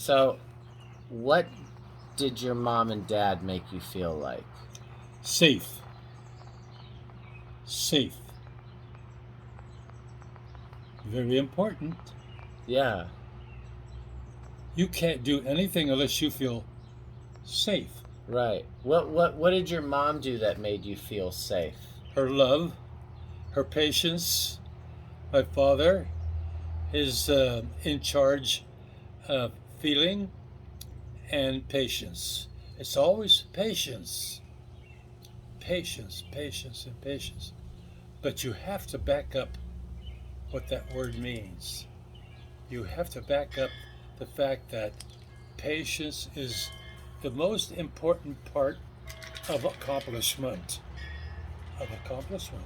So, what did your mom and dad make you feel like? Safe. Safe. Very important. Yeah, You can't do anything unless you feel safe. right. What did your mom do that made you feel safe? Her love, her patience. My father is in charge of feeling and patience. It's always patience, patience, patience, and patience. But you have to back up what that word means. You have to back up the fact that patience is the most important part of accomplishment. Of accomplishment.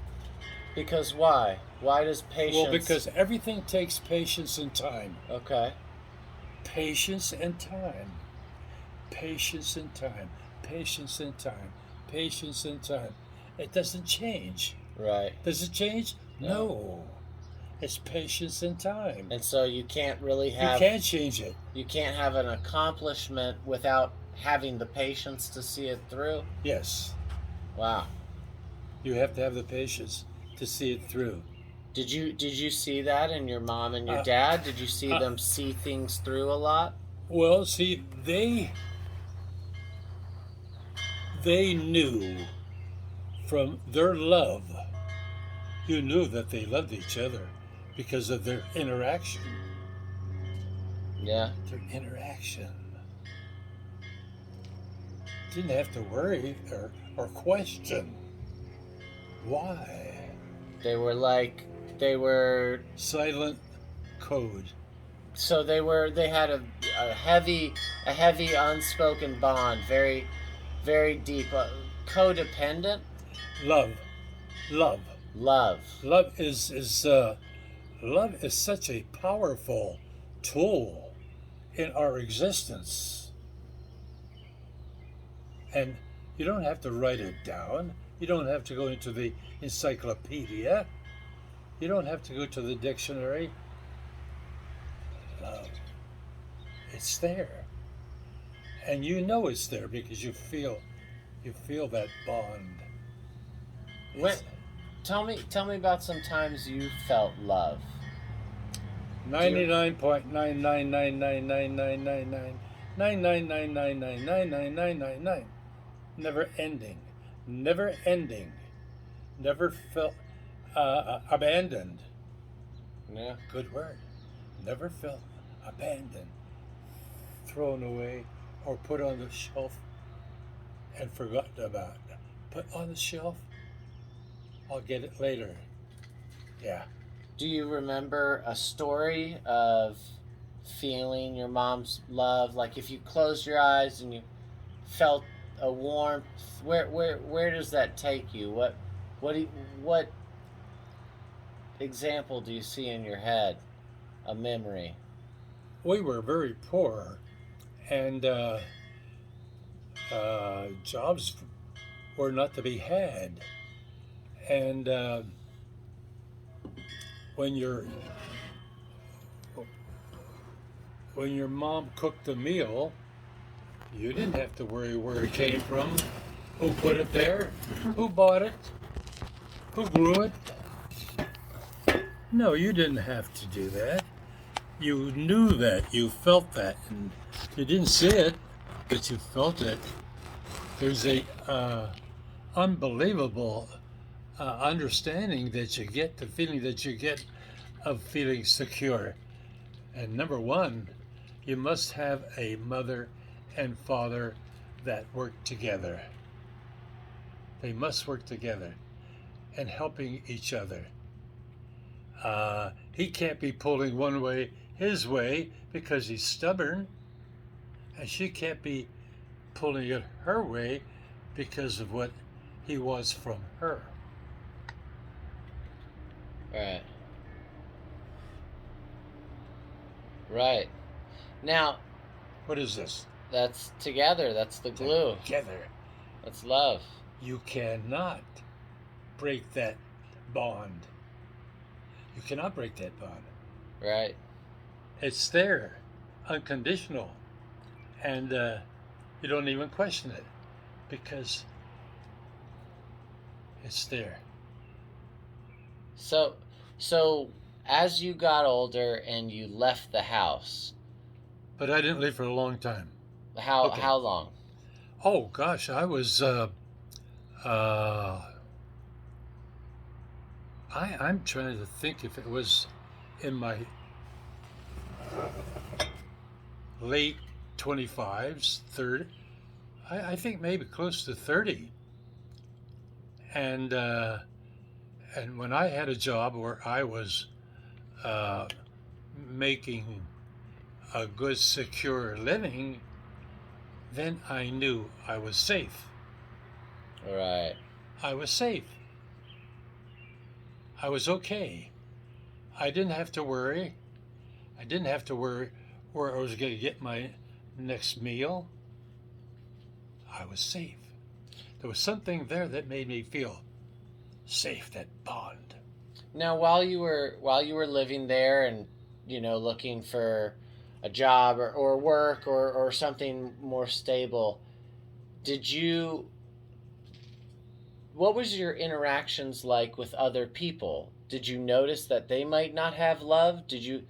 Because why? Why does Well, patience? because everything takes patience and time. Okay, Patience and time. Patience and time. Patience and time. Patience and time. It doesn't change. right. Does it change? No. No. It's patience and time. And so you can't really You have can't change it. you can't have an accomplishment without having the patience to see it through. Yes. Wow. You have to have the patience to see it through. Did you see that in your mom and your Uh, dad? Did you see uh, them see things through a lot? well, see, they knew from their love. You knew that they loved each other because of their interaction. Yeah. Their interaction. Didn't have to worry or question why. They were Silent code. so they had a heavy unspoken bond, very deep, codependent Love. Love. love. Love love is such a powerful tool in our existence. And you don't have to write it down. You don't have to go into the encyclopedia. You don't have to go to the dictionary. Love. It's there. And you know it's there because you feel that bond. When tell me about some times you felt love. Do you 99.999999999999999. Never ending. Never ending. Never felt abandoned. Yeah. Good word. Never felt abandoned, thrown away, or put on the shelf and forgotten about. Put on the shelf, I'll get it later. Yeah. Do you remember a story of feeling your mom's love? Like if you closed your eyes and you felt a warmth, where does that take you? What do you, what example do you see in your head? A memory. We were very poor, and jobs were not to be had. And when your when your mom cooked the meal, you didn't have to worry where it came from, who put it there, who bought it, who grew it. No, you didn't have to do that. You knew that, you felt that, and you didn't see it, but you felt it. There's a unbelievable understanding that you get, the feeling that you get of feeling secure. And number one, you must have a mother and father that work together. They must work together and helping each other. He can't be pulling one way his way because he's stubborn, and she can't be pulling it her way because of what he was from her. Right. Right. Now, What is this? that's together. That's the glue. Together. That's love. You cannot break that bond. You cannot break that bond. Right. It's there, unconditional. and you don't even question it because it's there. So, so as you got older and you left the house, But I didn't live for a long time. how Okay. how long? Oh gosh, I was. Uh, I'm trying to think if it was in my late 25s, third. I think maybe close to 30. And and when I had a job where I was uh, making a good, secure living, then I knew I was safe. Right. I was safe. I was okay. I didn't have to worry. I didn't have to worry where I was going to get my next meal. I was safe. There was something there that made me feel safe, that bond. Now, while you were living there and looking for a job or work or something more stable, did you what was your interactions like with other people? Did you notice that they might not have love? Did Yeah.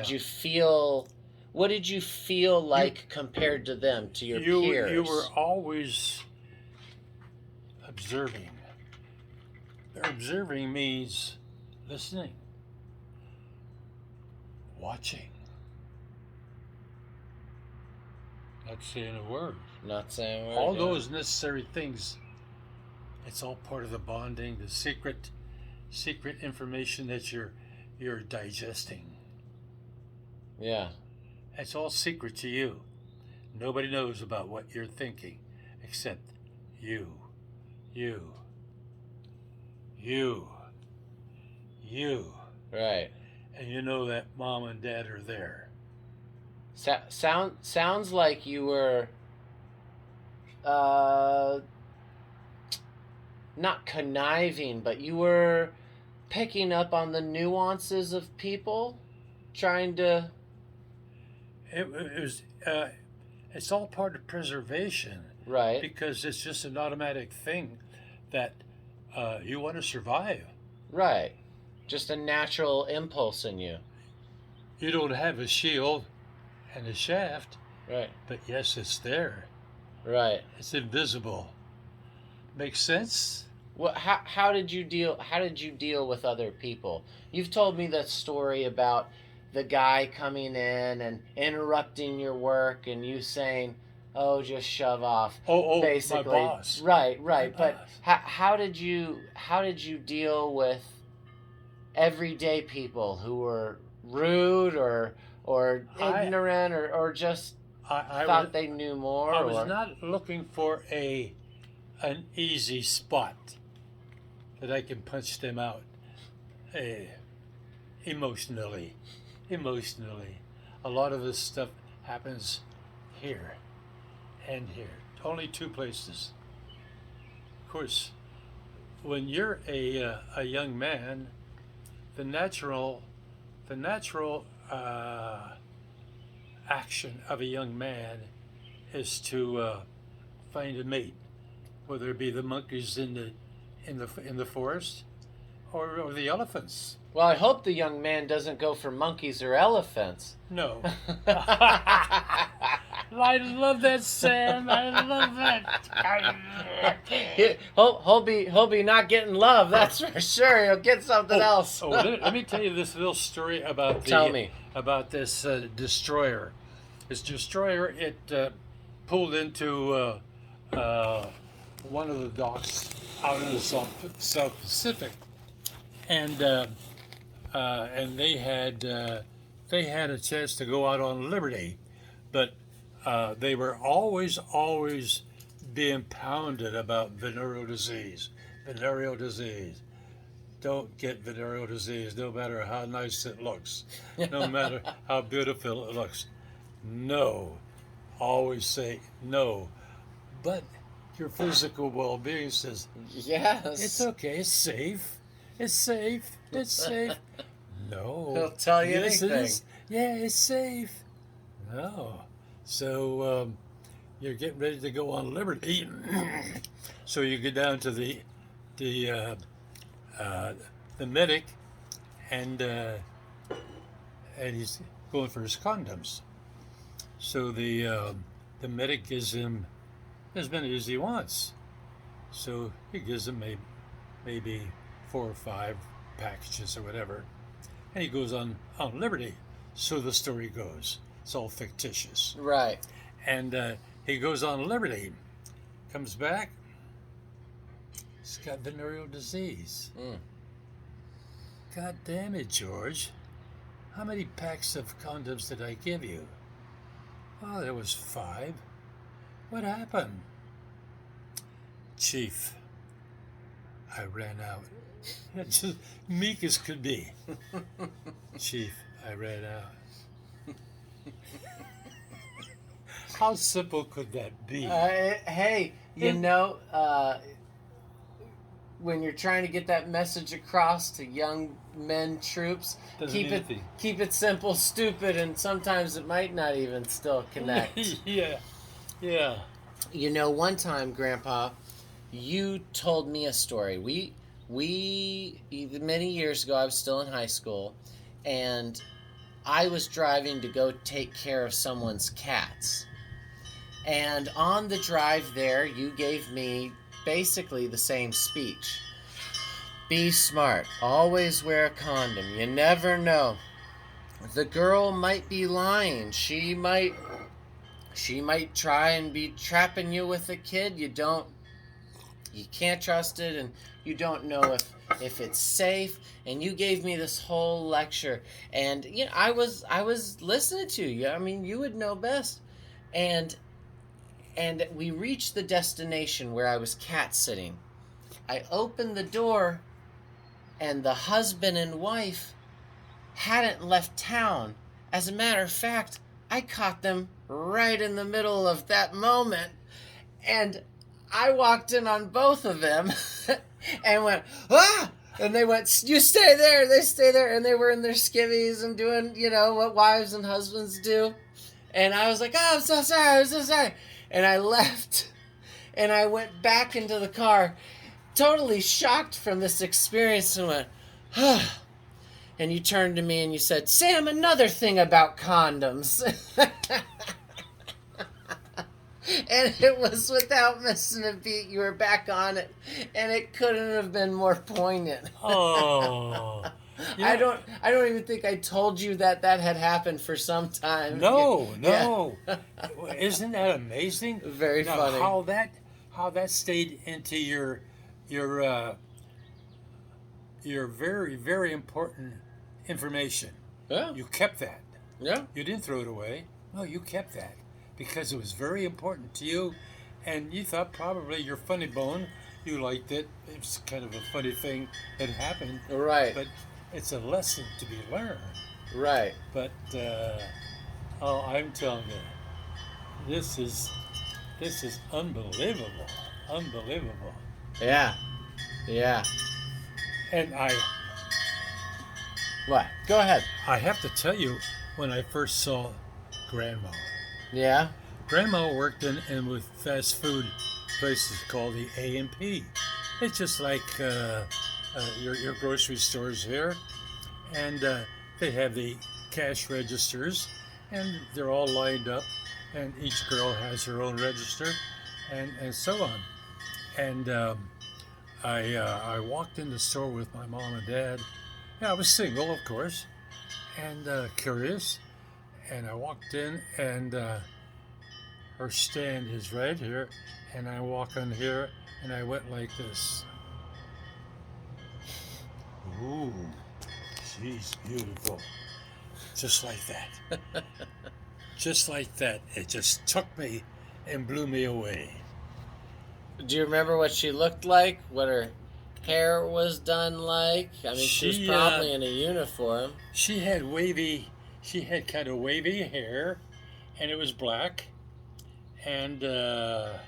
you feel what did you feel You like compared to them, to your you were peers? always observing. Observing means listening, watching, not saying a word. Not saying a word, All yeah. those necessary things. It's all part of the bonding, the secret information that you're digesting. Yeah. It's all secret to you. Nobody knows about what you're thinking except you. You. You. You. Right. And you know that mom and dad are there. Sounds like you were uh not conniving, but you were picking up on the nuances of people, trying to. It was. It's all part of preservation Right. because it's just an automatic thing that you want to survive. Right. Just a natural impulse in you. You don't have a shield and a shaft, Right. but yes, it's there. Right. It's invisible. Makes sense? How did you deal with other people? You've told me that story about the guy coming in and interrupting your work and you saying, "Oh, just shove off." Oh, my Basically, boss. right, My right. But boss. how did you deal with everyday people who were rude or I ignorant or just I was thought they knew more I was or not looking for an easy spot that I can punch them out eh, emotionally. Emotionally. A lot of this stuff happens here and here. Only two places. Of course, when you're a young man, the natural action of a young man is to find a mate, whether it be the monkeys in the forest or the elephants. well, I hope the young man doesn't go for monkeys or elephants. No. I love that, Sam. I love that. He'll be not getting love. That's for sure. He'll get something else. Let me tell you this little story about Tell me. this destroyer. This destroyer, it pulled into one of the docks out in the South Pacific, and they had a chance to go out on liberty, but they were always being pounded about venereal disease. Venereal disease. Don't get venereal disease, no matter how nice it looks, no matter how beautiful it looks. No. Always say no. But your physical well-being says, Yes. it's okay, it's safe. It's safe. It's safe. No. He'll tell you Yes, it anything. is. Yeah, it's safe. No. So you're getting ready to go on liberty. So you get down to the the medic, and he's going for his condoms. So the medic gives him as many as he wants. So he gives him maybe 4 or 5 packages or whatever, and he goes on liberty. So the story goes. It's all fictitious. Right. And he goes on liberty, comes back. He's got venereal disease. Mm. God damn it, George. How many packs of condoms did I give you? Oh, there was 5. What happened? Chief, I ran out. It's just meek as could be. Chief, I ran out. How simple could that be? Hey, when you're trying to get that message across to young men troops, keep it simple, stupid, and sometimes it might not even still connect. Yeah. One time, Grandpa, you told me a story. We many years ago, I was still in high school, and I was driving to go take care of someone's cats. And on the drive there, you gave me basically the same speech. Be smart. Always wear a condom. You never know. The girl might be lying. She might try and be trapping you with a kid. You can't trust it, and you don't know if it's safe. And you gave me this whole lecture, and I was listening to you. I mean, you would know best. And we reached the destination where I was cat sitting. I opened the door, and the husband and wife hadn't left town. As a matter of fact, I caught them right in the middle of that moment, and I walked in on both of them and went, ah! And they went, you stay there. They stay there, and they were in their skivvies and doing, what wives and husbands do. And I was like, oh, I'm so sorry. And I left, and I went back into the car, totally shocked from this experience, and went, ah. And you turned to me and you said, Sam, another thing about condoms. And it was without missing a beat. You were back on it, and it couldn't have been more poignant. Oh. I don't even think I told you that had happened for some time. No. Yeah. Isn't that amazing? Very funny. How that stayed into your very, very important information. Yeah. You kept that. Yeah. You didn't throw it away. No, you kept that because it was very important to you, and you thought probably your funny bone, you liked it. It's kind of a funny thing that happened. Right. But it's a lesson to be learned. Right. But I'm telling you, this is unbelievable. Unbelievable. Yeah. And What? Go ahead. I have to tell you, when I first saw Grandma. Yeah. Grandma worked in with fast food places called the A&P. It's just like your grocery stores here, and they have the cash registers, and they're all lined up, and each girl has her own register, and so on. And I walked in the store with my mom and dad. Yeah, I was single, of course, and curious. And I walked in, and her stand is right here, and I walk on here, and I went like this. Ooh, she's beautiful. Just like that. Just like that. It just took me and blew me away. Do you remember what she looked like? What her hair was done like? I mean, she was probably in a uniform. She had kind of wavy hair, and it was black, and it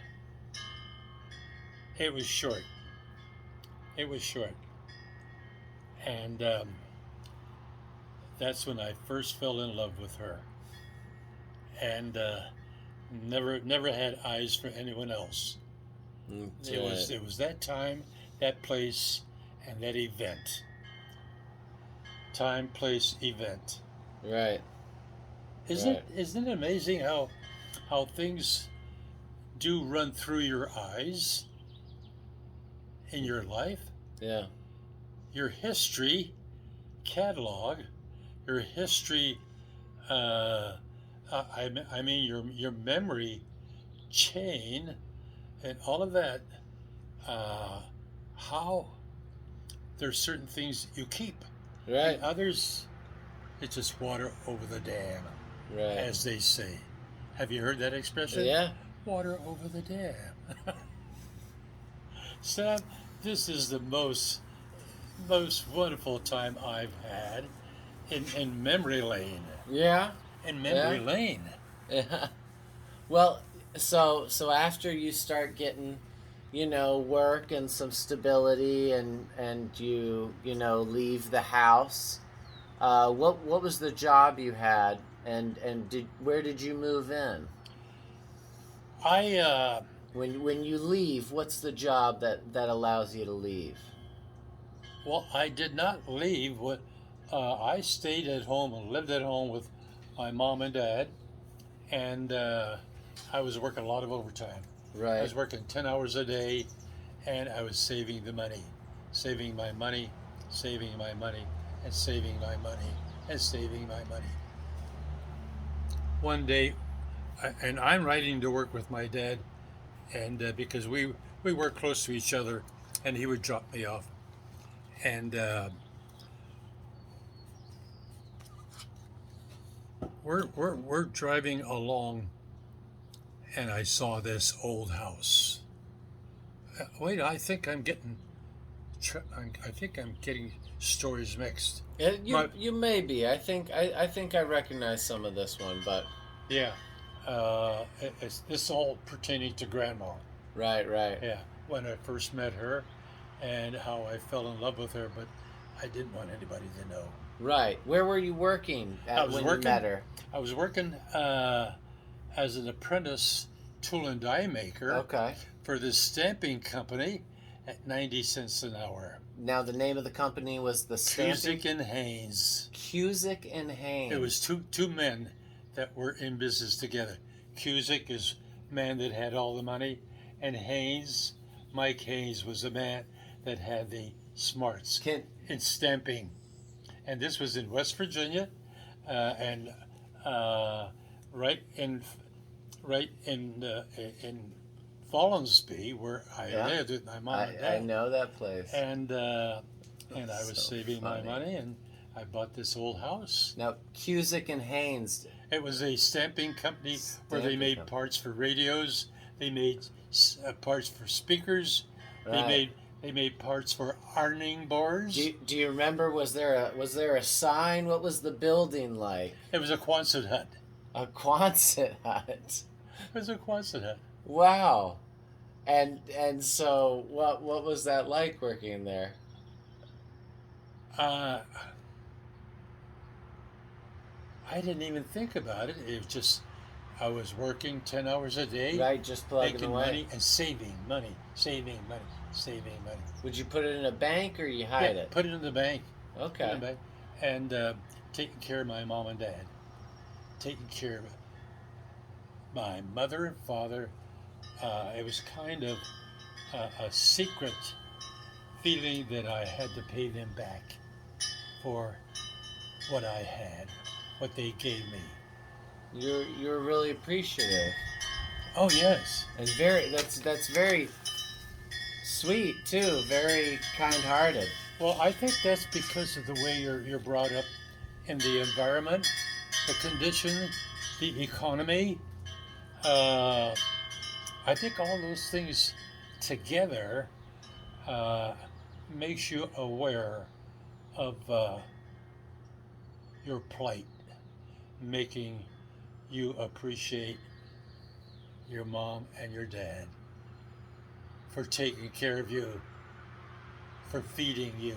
was short. And that's when I first fell in love with her. And Never had eyes for anyone else. It was that time, that place, and that event. Time, place, event. Right. Isn't it amazing how things do run through your eyes in your life? Yeah. Your history catalog, your history. I mean your memory chain, and all of that. How there's certain things you keep, Right. and others it's just water over the dam, Right. as they say. Have you heard that expression? Yeah. Water over the dam. Sam, this is the most wonderful time I've had in memory lane. Yeah. In memory Yeah. lane. Yeah. Well, so after you start getting, work and some stability, and you leave the house, what was the job you had, and where did you move in? I When you leave, what's the job that allows you to leave? well, I did not leave. What I stayed at home and lived at home with my mom and dad, and I was working a lot of overtime. I Right. was working 10 hours a day, and I was saving the money, saving my money, saving my money, and saving my money, and saving my money. One day, and I'm riding to work with my dad, and because we work close to each other, and he would drop me off, and we're driving along, and I saw this old house. Wait, I think I'm getting stories mixed. You may be. I think I recognize some of this one, but Yeah, it's this all pertaining to Grandma. right. Yeah, when I first met her, and how I fell in love with her, but I didn't want anybody to know. Right. Where were you working when you met her? I was working as an apprentice tool and die maker Okay. for this stamping company at 90 cents an hour. Now the name of the company was the Stamping Cusick and Haynes. Cusick and Haynes. It was two men that were in business together. Cusick is man that had all the money, and Haynes, Mike Haynes, was the man that had the smarts in stamping. And this was in West Virginia, and right in Fallonsby, where I lived with my mom and dad. I know that place. And I was So saving funny. my money, and I bought this old house. Now Cusick and Haynes. It was a stamping company where they Stamping made company. parts for radios. They made parts for speakers. Right. They made parts for ironing boards. Do you remember? Was there a sign? What was the building like? It was a Quonset hut. A Quonset hut. It was a Quonset hut. Wow. And so what was that like working there? I didn't even think about it. It was just I was working 10 hours a day, Right, just plugging making away. money and saving money, saving money, saving money. Would you put it in a bank or you hide it? Put it in the bank. Put it Okay. in the bank. And taking care of my mom and dad, taking care of my mother and father. It was kind of a secret feeling that I had to pay them back for what I had, what they gave me. You're really appreciative Oh yes. and that's very sweet too. Very kind-hearted. Well, I think that's because of the way you're brought up in the environment, the condition, the economy. I think all those things together makes you aware of your plight, making you appreciate your mom and your dad for taking care of you, for feeding you,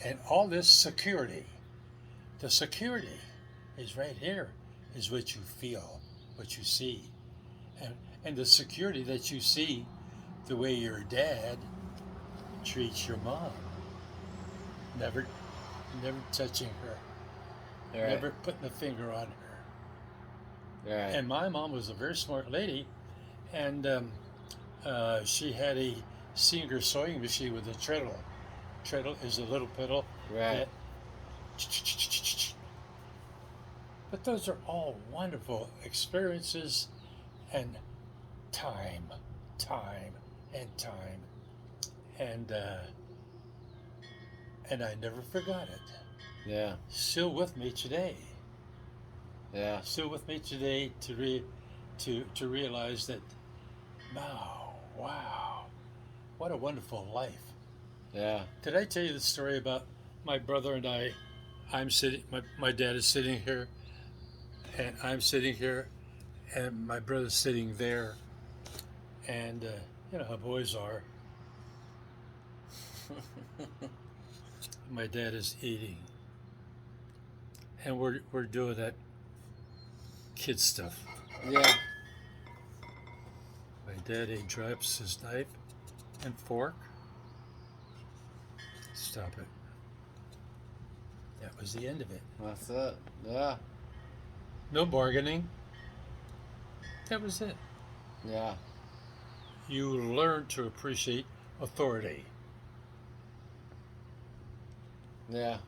and all this security. The security is right here is what you feel, what you see, and the security that you see, the way your dad treats your mom, never touching her, Right. never putting a finger on her. Right. And my mom was a very smart lady, and she had a Singer sewing machine with a treadle. Treadle is a little pedal Right. that. But those are all wonderful experiences, and time, and time, and I never forgot it. Yeah. Still with me today. Yeah. Still with me today to realize that. Wow, what a wonderful life. Yeah. Did I tell you the story about my brother and I? I'm sitting. My dad is sitting here, and I'm sitting here, and my brother's sitting there, and you know how boys are. My dad is eating, and we're doing that kid stuff. Yeah. My daddy drops his knife and fork. Stop it. That was the end of it. That's it. Yeah. No bargaining. That was it. Yeah. You learn to appreciate authority. Yeah.